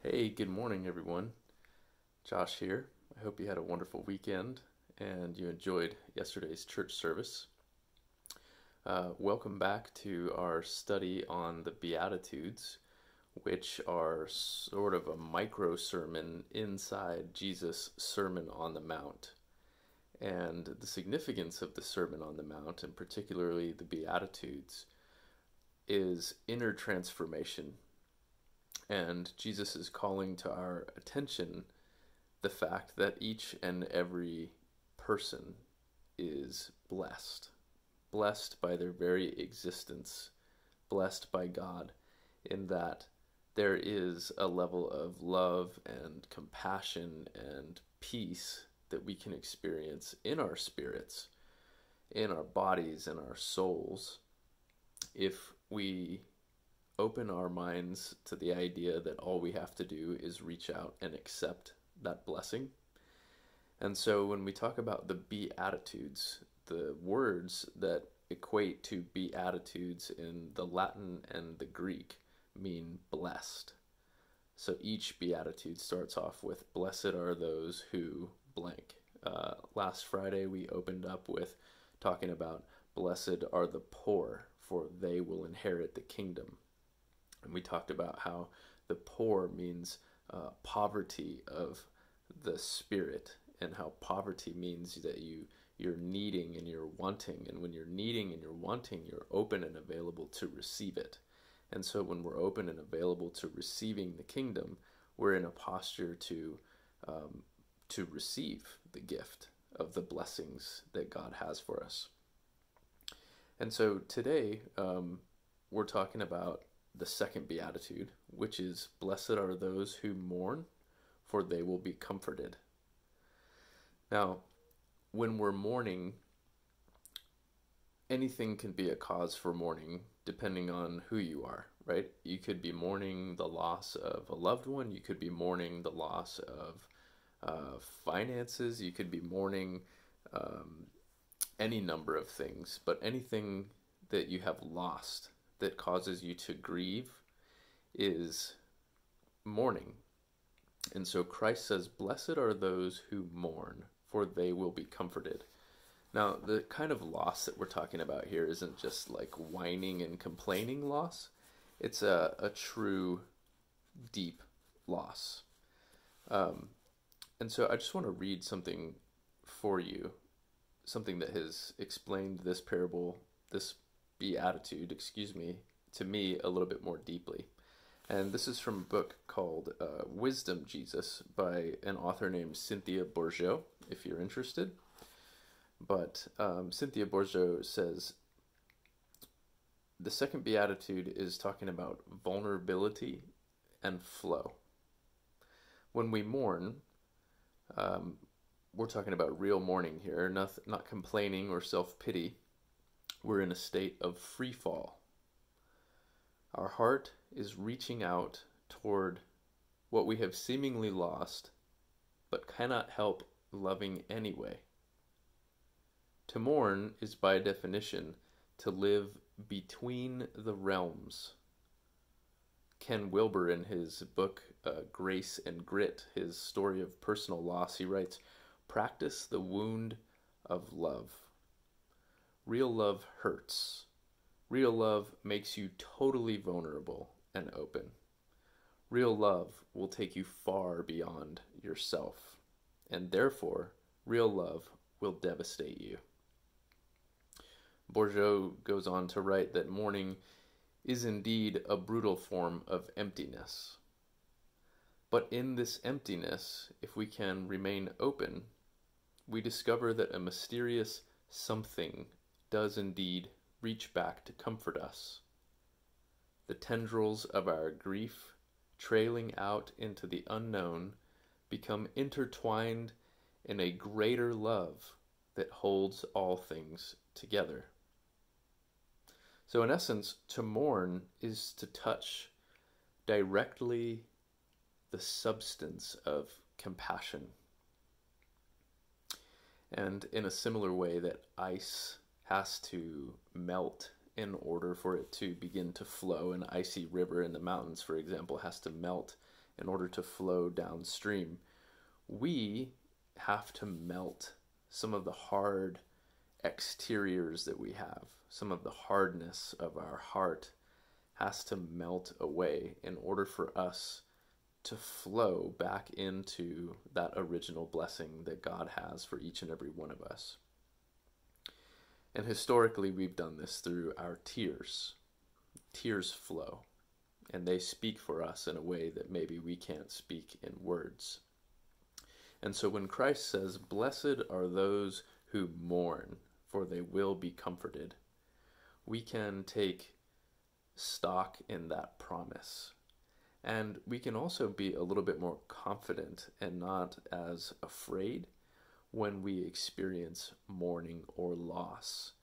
Hey, good morning, everyone. Josh here. I hope you had a wonderful weekend and you enjoyed yesterday's church service. Welcome back to our study on the Beatitudes, which are sort of a micro sermon inside Jesus' Sermon on the Mount. And the significance of the Sermon on the Mount, and particularly the Beatitudes, is inner transformation. And Jesus is calling to our attention the fact that each and every person is blessed by their very existence, blessed by God, in that there is a level of love and compassion and peace that we can experience in our spirits, in our bodies, and our souls, if we open our minds to the idea that all we have to do is reach out and accept that blessing. And so when we talk about the Beatitudes, the words that equate to Beatitudes in the Latin and the Greek mean blessed. So each Beatitude starts off with, "Blessed are those who blank." Last Friday we opened up with talking about, "Blessed are the poor, for they will inherit the kingdom." And we talked about how the poor means poverty of the spirit, and how poverty means that you're needing and you're wanting, and when you're needing and you're wanting, you're open and available to receive it. And so when we're open and available to receiving the kingdom, we're in a posture to receive the gift of the blessings that God has for us. And so today we're talking about the second beatitude, which is, "Blessed are those who mourn, for they will be comforted." Now, when we're mourning, anything can be a cause for mourning depending on who you are, right? You could be mourning the loss of a loved one, you could be mourning the loss of finances, you could be mourning any number of things, but anything that you have lost that causes you to grieve is mourning. And so Christ says, "Blessed are those who mourn, for they will be comforted." Now, the kind of loss that we're talking about here isn't just like whining and complaining loss. It's a true, deep loss. And so I just want to read something for you, something that has explained this parable, this beatitude, to me a little bit more deeply. And this is from a book called Wisdom Jesus by an author named Cynthia Bourgeault, if you're interested. But Cynthia Bourgeault says the second beatitude is talking about vulnerability and flow. When we mourn, we're talking about real mourning here, not complaining or self-pity. We're in a state of free fall. Our heart is reaching out toward what we have seemingly lost, but cannot help loving anyway. To mourn is by definition to live between the realms. Ken Wilber, in his book Grace and Grit, his story of personal loss, he writes, "Practice the wound of love. Real love hurts. Real love makes you totally vulnerable and open. Real love will take you far beyond yourself, and therefore, real love will devastate you." Bourgeault goes on to write that mourning is indeed a brutal form of emptiness. But in this emptiness, if we can remain open, we discover that a mysterious something does indeed reach back to comfort us. The tendrils of our grief, trailing out into the unknown, become intertwined in a greater love that holds all things together. So in essence, to mourn is to touch directly the substance of compassion. And in a similar way that ice has to melt in order for it to begin to flow, an icy river in the mountains, for example, has to melt in order to flow downstream. We have to melt some of the hard exteriors that we have. Some of the hardness of our heart has to melt away in order for us to flow back into that original blessing that God has for each and every one of us. And historically, we've done this through our tears. Tears flow, and they speak for us in a way that maybe we can't speak in words. And so when Christ says, "Blessed are those who mourn, for they will be comforted," we can take stock in that promise. And we can also be a little bit more confident and not as afraid when we experience mourning or loss.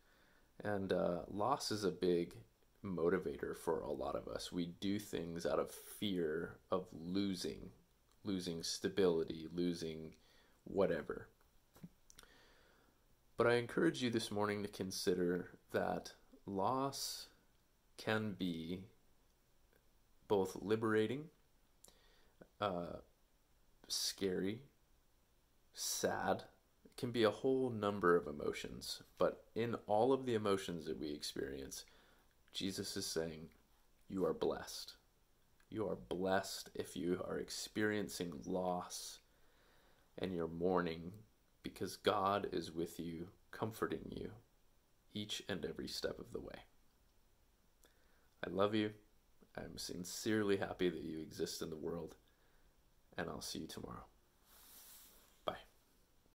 And loss is a big motivator for a lot of us. We do things out of fear of losing stability, losing whatever. But I encourage you this morning to consider that loss can be both liberating, scary, sad. It can be a whole number of emotions. But in all of the emotions that we experience, Jesus is saying, you are blessed. You are blessed if you are experiencing loss and you're mourning, because God is with you, comforting you each and every step of the way. I love you. I'm sincerely happy that you exist in the world, and I'll see you tomorrow.